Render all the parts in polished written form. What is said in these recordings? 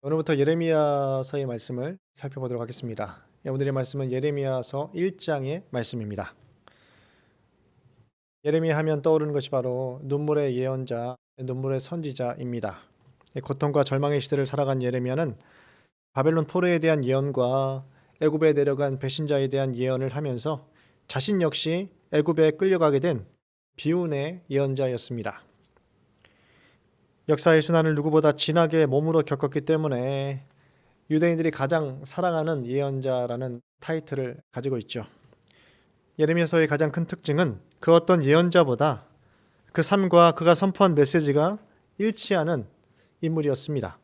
오늘부터 예레미야서의 말씀을 살펴보도록 하겠습니다. 오늘의 말씀은 예레미야서 1장의 말씀입니다. 예레미야 하면 떠오르는 것이 바로 눈물의 예언자, 눈물의 선지자입니다. 고통과 절망의 시대를 살아간 예레미야는 바벨론 포로에 대한 예언과 애굽에 내려간 배신자에 대한 예언을 하면서 자신 역시 애굽에 끌려가게 된 비운의 예언자였습니다. 역사의 순환을 누구보다 진하게 몸으로 겪었기 때문에 유대인들이 가장 사랑하는 예언자라는 타이틀을 가지고 있죠. 예레미야서의 가장 큰 특징은 그 어떤 예언자보다 그 삶과 그가 선포한 메시지가 일치하는 인물이었습니다.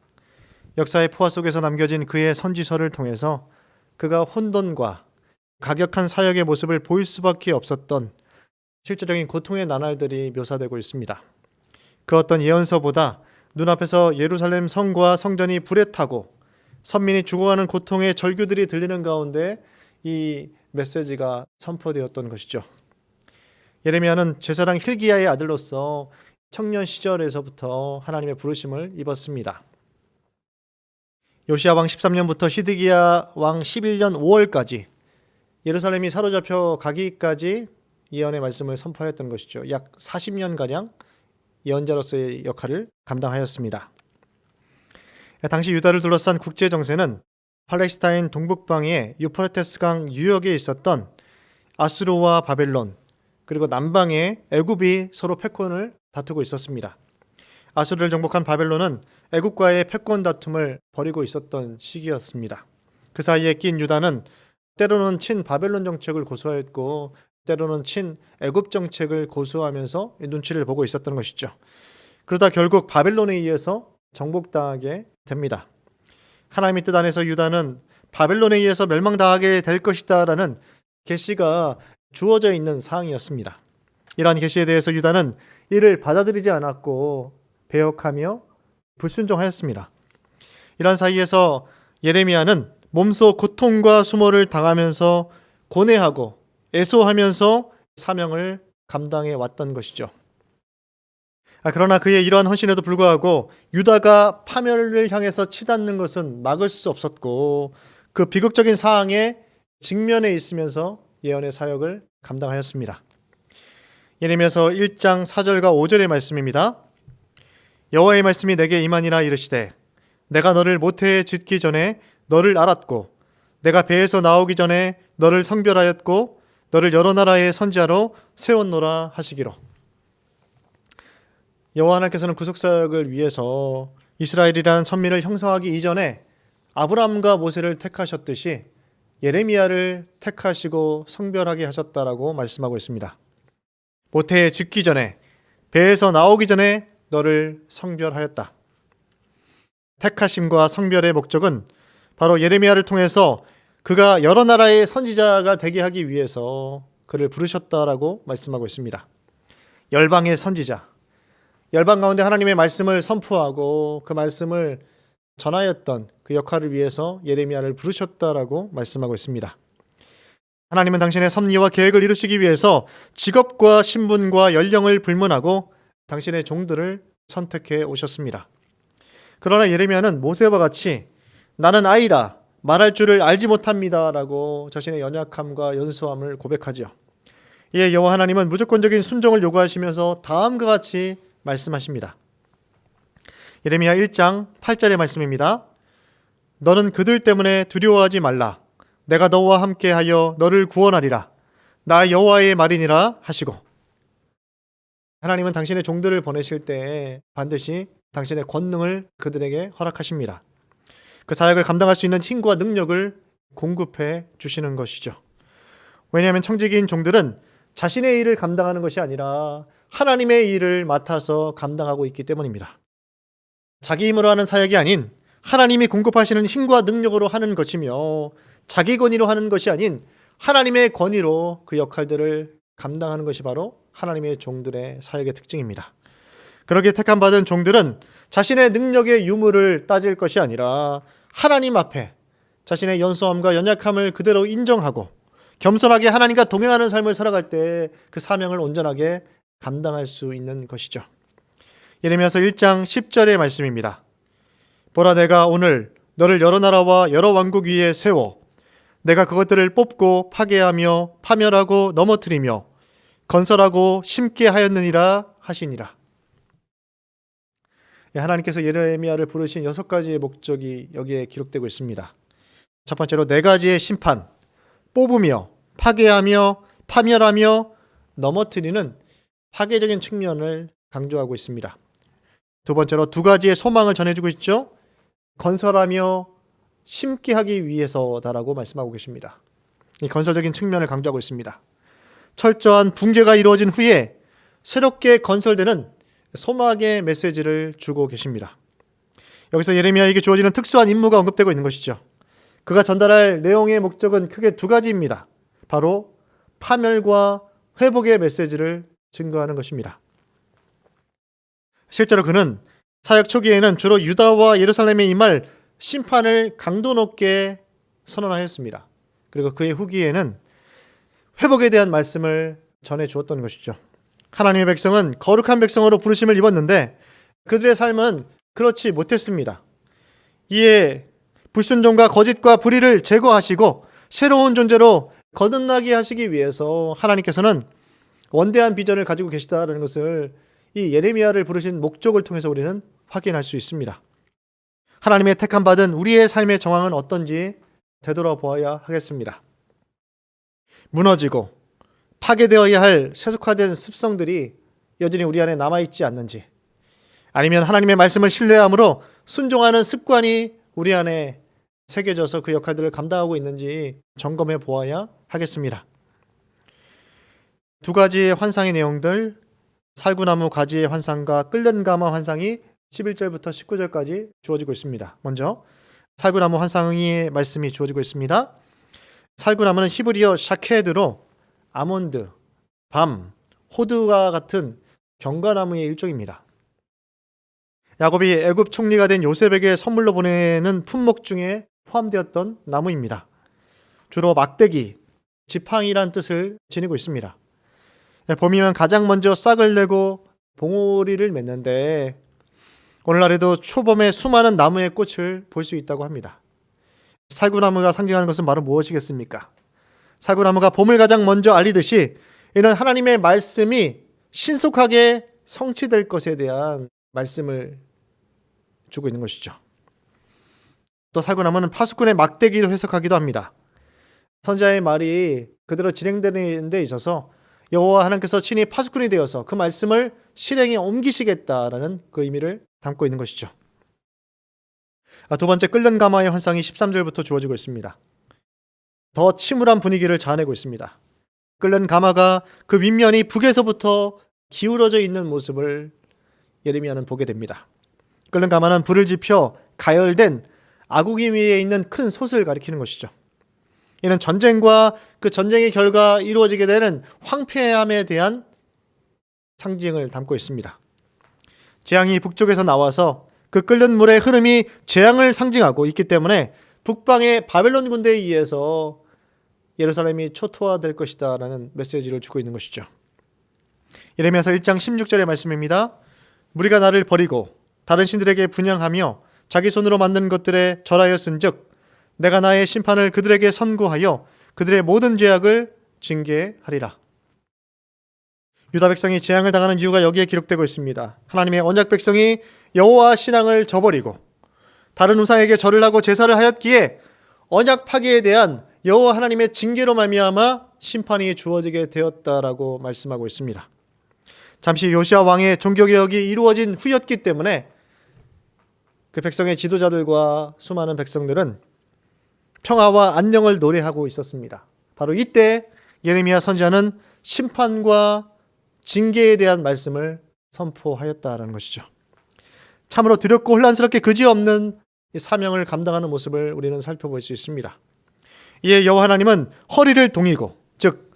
역사의 포화 속에서 남겨진 그의 선지서를 통해서 그가 혼돈과 가격한 사역의 모습을 보일 수밖에 없었던 실제적인 고통의 나날들이 묘사되고 있습니다. 그 어떤 예언서보다 눈앞에서 예루살렘 성과 성전이 불에 타고 선민이 죽어가는 고통의 절규들이 들리는 가운데 이 메시지가 선포되었던 것이죠. 예레미야는 제사장 hil기야의 아들로서 청년 시절에서부터 하나님의 부르심을 입었습니다. 요시야 왕 13년부터 시드기야 왕 11년 5월까지 예루살렘이 사로잡혀 가기까지 예언의 말씀을 선포했던 것이죠. 약 40년가량 예언자로서의 역할을 감당하였습니다. 당시 유다를 둘러싼 국제 정세는 팔레스타인 동북방의 유프라테스강 유역에 있었던 아수르와 바벨론, 그리고 남방의 애굽이 서로 패권을 다투고 있었습니다. 아수르를 정복한 바벨론은 애굽과의 패권 다툼을 벌이고 있었던 시기였습니다. 그 사이에 낀 유다는 때로는 친 바벨론 정책을 고수하였고 때로는 친 애굽 정책을 고수하면서 눈치를 보고 있었던 것이죠. 그러다 결국 바벨론에 의해서 정복당하게 됩니다. 하나님의 뜻 안에서 유다는 바벨론에 의해서 멸망당하게 될 것이다 라는 계시가 주어져 있는 사항이었습니다. 이러한 계시에 대해서 유다는 이를 받아들이지 않았고 배역하며 불순종하였습니다. 이러한 사이에서 예레미야는 몸소 고통과 수모를 당하면서 고뇌하고 애소하면서 사명을 감당해 왔던 것이죠. 그러나 그의 이러한 헌신에도 불구하고 유다가 파멸을 향해서 치닫는 것은 막을 수 없었고 그 비극적인 상황에 직면해 있으면서 예언의 사역을 감당하였습니다. 예레미야서 1장 4절과 5절의 말씀입니다. 여호와의 말씀이 내게 임하니라 이르시되 내가 너를 모태에 짓기 전에 너를 알았고 내가 배에서 나오기 전에 너를 성별하였고 너를 여러 나라의 선지자로 세웠노라 하시기로. 여호와 하나님께서는 구속사역을 위해서 이스라엘이라는 선민을 형성하기 이전에 아브라함과 모세를 택하셨듯이 예레미야를 택하시고 성별하게 하셨다라고 말씀하고 있습니다. 모태에 짓기 전에, 배에서 나오기 전에 너를 성별하였다. 택하심과 성별의 목적은 바로 예레미야를 통해서 그가 여러 나라의 선지자가 되게 하기 위해서 그를 부르셨다라고 말씀하고 있습니다. 열방의 선지자, 열방 가운데 하나님의 말씀을 선포하고 그 말씀을 전하였던 그 역할을 위해서 예레미야를 부르셨다라고 말씀하고 있습니다. 하나님은 당신의 섭리와 계획을 이루시기 위해서 직업과 신분과 연령을 불문하고 당신의 종들을 선택해 오셨습니다. 그러나 예레미야는 모세와 같이 나는 아이라 말할 줄을 알지 못합니다 라고 자신의 연약함과 연소함을 고백하죠. 이에 여호와 하나님은 무조건적인 순종을 요구하시면서 다음과 같이 말씀하십니다. 예레미야 1장 8절의 말씀입니다. 너는 그들 때문에 두려워하지 말라. 내가 너와 함께하여 너를 구원하리라. 나 여호와의 말이니라 하시고. 하나님은 당신의 종들을 보내실 때 반드시 당신의 권능을 그들에게 허락하십니다. 그 사역을 감당할 수 있는 힘과 능력을 공급해 주시는 것이죠. 왜냐하면 청지기인 종들은 자신의 일을 감당하는 것이 아니라 하나님의 일을 맡아서 감당하고 있기 때문입니다. 자기 힘으로 하는 사역이 아닌 하나님이 공급하시는 힘과 능력으로 하는 것이며 자기 권위로 하는 것이 아닌 하나님의 권위로 그 역할들을 감당하는 것이 바로 하나님의 종들의 사역의 특징입니다. 그러기에 택함받은 종들은 자신의 능력의 유무를 따질 것이 아니라 하나님 앞에 자신의 연소함과 연약함을 그대로 인정하고 겸손하게 하나님과 동행하는 삶을 살아갈 때 그 사명을 온전하게 감당할 수 있는 것이죠. 예레미야서 1장 10절의 말씀입니다. 보라, 내가 오늘 너를 여러 나라와 여러 왕국 위에 세워 내가 그것들을 뽑고 파괴하며 파멸하고 넘어뜨리며 건설하고 심게 하였느니라 하시니라. 하나님께서 예레미야를 부르신 6가지의 목적이 여기에 기록되고 있습니다. 첫 번째로 4가지의 심판, 뽑으며 파괴하며 파멸하며 넘어뜨리는 파괴적인 측면을 강조하고 있습니다. 두 번째로 2가지의 소망을 전해주고 있죠. 건설하며 심게 하기 위해서다라고 말씀하고 계십니다. 이 건설적인 측면을 강조하고 있습니다. 철저한 붕괴가 이루어진 후에 새롭게 건설되는 소망의 메시지를 주고 계십니다. 여기서 예레미야에게 주어지는 특수한 임무가 언급되고 있는 것이죠. 그가 전달할 내용의 목적은 크게 2가지입니다. 바로 파멸과 회복의 메시지를 증거하는 것입니다. 실제로 그는 사역 초기에는 주로 유다와 예루살렘에 임할 심판을 강도 높게 선언하였습니다. 그리고 그의 후기에는 회복에 대한 말씀을 전해 주었던 것이죠. 하나님의 백성은 거룩한 백성으로 부르심을 입었는데 그들의 삶은 그렇지 못했습니다. 이에 불순종과 거짓과 불의를 제거하시고 새로운 존재로 거듭나게 하시기 위해서 하나님께서는 원대한 비전을 가지고 계시다는 것을 이 예레미야를 부르신 목적을 통해서 우리는 확인할 수 있습니다. 하나님의 택함 받은 우리의 삶의 정황은 어떤지 되돌아보아야 하겠습니다. 무너지고 파괴되어야 할 세속화된 습성들이 여전히 우리 안에 남아있지 않는지, 아니면 하나님의 말씀을 신뢰함으로 순종하는 습관이 우리 안에 새겨져서 그 역할들을 감당하고 있는지 점검해 보아야 하겠습니다. 2가지의 환상의 내용들, 살구나무 가지의 환상과 끓는 가마 환상이 11절부터 19절까지 주어지고 있습니다. 먼저 살구나무 환상의 말씀이 주어지고 있습니다. 살구나무는 히브리어 샤케드로 아몬드, 밤, 호두와 같은 경과나무의 일종입니다. 야곱이 애굽 총리가 된 요셉에게 선물로 보내는 품목 중에 포함되었던 나무입니다. 주로 막대기, 지팡이란 뜻을 지니고 있습니다. 봄이면 가장 먼저 싹을 내고 봉오리를 맺는데 오늘날에도 초봄에 수많은 나무의 꽃을 볼 수 있다고 합니다. 살구나무가 상징하는 것은 바로 무엇이겠습니까? 살구나무가 봄을 가장 먼저 알리듯이 이는 하나님의 말씀이 신속하게 성취될 것에 대한 말씀을 주고 있는 것이죠. 또 살구나무는 파수꾼의 막대기로 해석하기도 합니다. 선지자의 말이 그대로 진행되는 데 있어서 여호와 하나님께서 친히 파수꾼이 되어서 그 말씀을 실행에 옮기시겠다라는 그 의미를 담고 있는 것이죠. 2번째, 끓는 가마의 환상이 13절부터 주어지고 있습니다. 더 침울한 분위기를 자아내고 있습니다. 끓는 가마가 그 윗면이 북에서부터 기울어져 있는 모습을 예레미야는 보게 됩니다. 끓는 가마는 불을 지펴 가열된 아구기 위에 있는 큰 솥을 가리키는 것이죠. 이는 전쟁과 그 전쟁의 결과 이루어지게 되는 황폐함에 대한 상징을 담고 있습니다. 재앙이 북쪽에서 나와서 그 끓는 물의 흐름이 재앙을 상징하고 있기 때문에 북방의 바벨론 군대에 의해서 예루살렘이 초토화될 것이다 라는 메시지를 주고 있는 것이죠. 예레미야서 1장 16절의 말씀입니다. 무리가 나를 버리고 다른 신들에게 분향하며 자기 손으로 만든 것들에 절하였은즉 내가 나의 심판을 그들에게 선고하여 그들의 모든 죄악을 징계하리라. 유다 백성이 재앙을 당하는 이유가 여기에 기록되고 있습니다. 하나님의 언약 백성이 여호와 신앙을 저버리고 다른 우상에게 절을 하고 제사를 하였기에 언약 파괴에 대한 여호와 하나님의 징계로 말미암아 심판이 주어지게 되었다라고 말씀하고 있습니다. 잠시 요시야 왕의 종교개혁이 이루어진 후였기 때문에 그 백성의 지도자들과 수많은 백성들은 평화와 안녕을 노래하고 있었습니다. 바로 이때 예레미야 선지자는 심판과 징계에 대한 말씀을 선포하였다라는 것이죠. 참으로 두렵고 혼란스럽게 그지없는 사명을 감당하는 모습을 우리는 살펴볼 수 있습니다. 이에 여호와 하나님은 허리를 동이고, 즉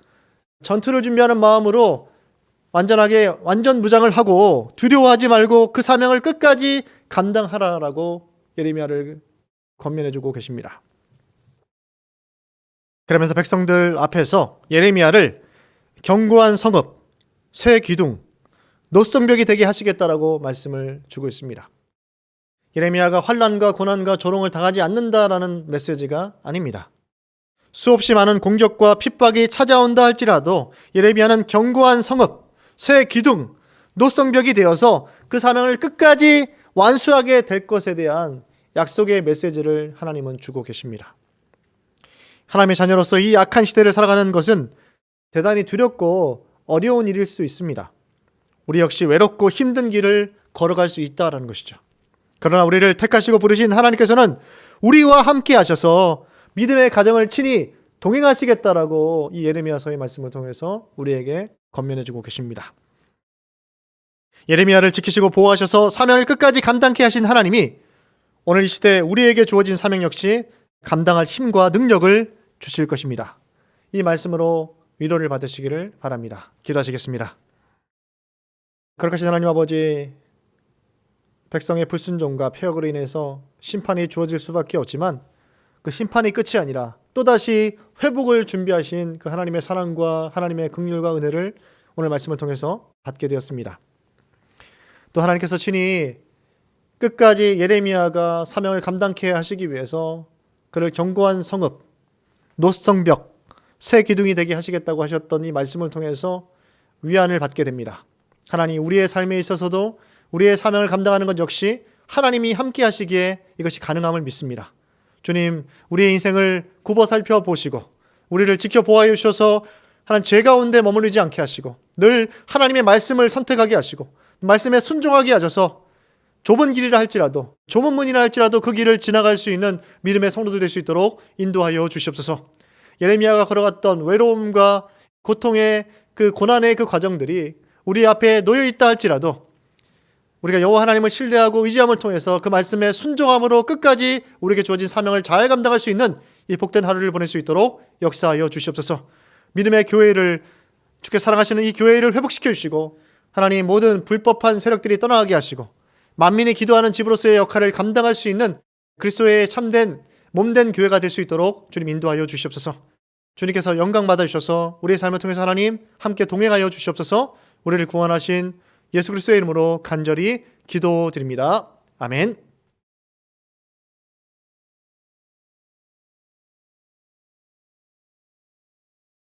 전투를 준비하는 마음으로 완전 무장을 하고 두려워하지 말고 그 사명을 끝까지 감당하라라고 예레미야를 권면해주고 계십니다. 그러면서 백성들 앞에서 예레미야를 견고한 성읍, 새 기둥, 노성벽이 되게 하시겠다라고 말씀을 주고 있습니다. 예레미야가 환난과 고난과 조롱을 당하지 않는다라는 메시지가 아닙니다. 수없이 많은 공격과 핍박이 찾아온다 할지라도 예레미야는 견고한 성읍, 새 기둥, 노성벽이 되어서 그 사명을 끝까지 완수하게 될 것에 대한 약속의 메시지를 하나님은 주고 계십니다. 하나님의 자녀로서 이 악한 시대를 살아가는 것은 대단히 두렵고 어려운 일일 수 있습니다. 우리 역시 외롭고 힘든 길을 걸어갈 수 있다는 것이죠. 그러나 우리를 택하시고 부르신 하나님께서는 우리와 함께 하셔서 믿음의 가정을 친히 동행하시겠다라고 이 예레미야서의 말씀을 통해서 우리에게 권면해주고 계십니다. 예레미야를 지키시고 보호하셔서 사명을 끝까지 감당케 하신 하나님이 오늘 이 시대에 우리에게 주어진 사명 역시 감당할 힘과 능력을 주실 것입니다. 이 말씀으로 위로를 받으시기를 바랍니다. 기도하시겠습니다. 거룩하신 하나님 아버지, 백성의 불순종과 폐역으로 인해서 심판이 주어질 수밖에 없지만 그 심판이 끝이 아니라 또다시 회복을 준비하신 그 하나님의 사랑과 하나님의 긍휼과 은혜를 오늘 말씀을 통해서 받게 되었습니다. 또 하나님께서 친히 끝까지 예레미야가 사명을 감당케 하시기 위해서 그를 견고한 성읍, 노성벽, 새 기둥이 되게 하시겠다고 하셨던 이 말씀을 통해서 위안을 받게 됩니다. 하나님, 우리의 삶에 있어서도 우리의 사명을 감당하는 것 역시 하나님이 함께 하시기에 이것이 가능함을 믿습니다. 주님, 우리의 인생을 굽어 살펴보시고 우리를 지켜보아해 주셔서 하나님 죄 가운데 머무르지 않게 하시고 늘 하나님의 말씀을 선택하게 하시고 말씀에 순종하게 하셔서 좁은 길이라 할지라도 좁은 문이라 할지라도 그 길을 지나갈 수 있는 믿음의 성도들 될 수 있도록 인도하여 주시옵소서. 예레미야가 걸어갔던 외로움과 고통의 그 고난의 그 과정들이 우리 앞에 놓여 있다 할지라도 우리가 여호와 하나님을 신뢰하고 의지함을 통해서 그 말씀에 순종함으로 끝까지 우리에게 주어진 사명을 잘 감당할 수 있는 이 복된 하루를 보낼 수 있도록 역사하여 주시옵소서. 믿음의 교회를, 주께 사랑하시는 이 교회를 회복시켜 주시고 하나님, 모든 불법한 세력들이 떠나가게 하시고 만민이 기도하는 집으로서의 역할을 감당할 수 있는 그리스도의 참된 몸된 교회가 될 수 있도록 주님 인도하여 주시옵소서. 주님께서 영광 받아 주셔서 우리의 삶을 통해서 하나님 함께 동행하여 주시옵소서. 우리를 구원하신 예수 그리스도의 이름으로 간절히 기도드립니다. 아멘.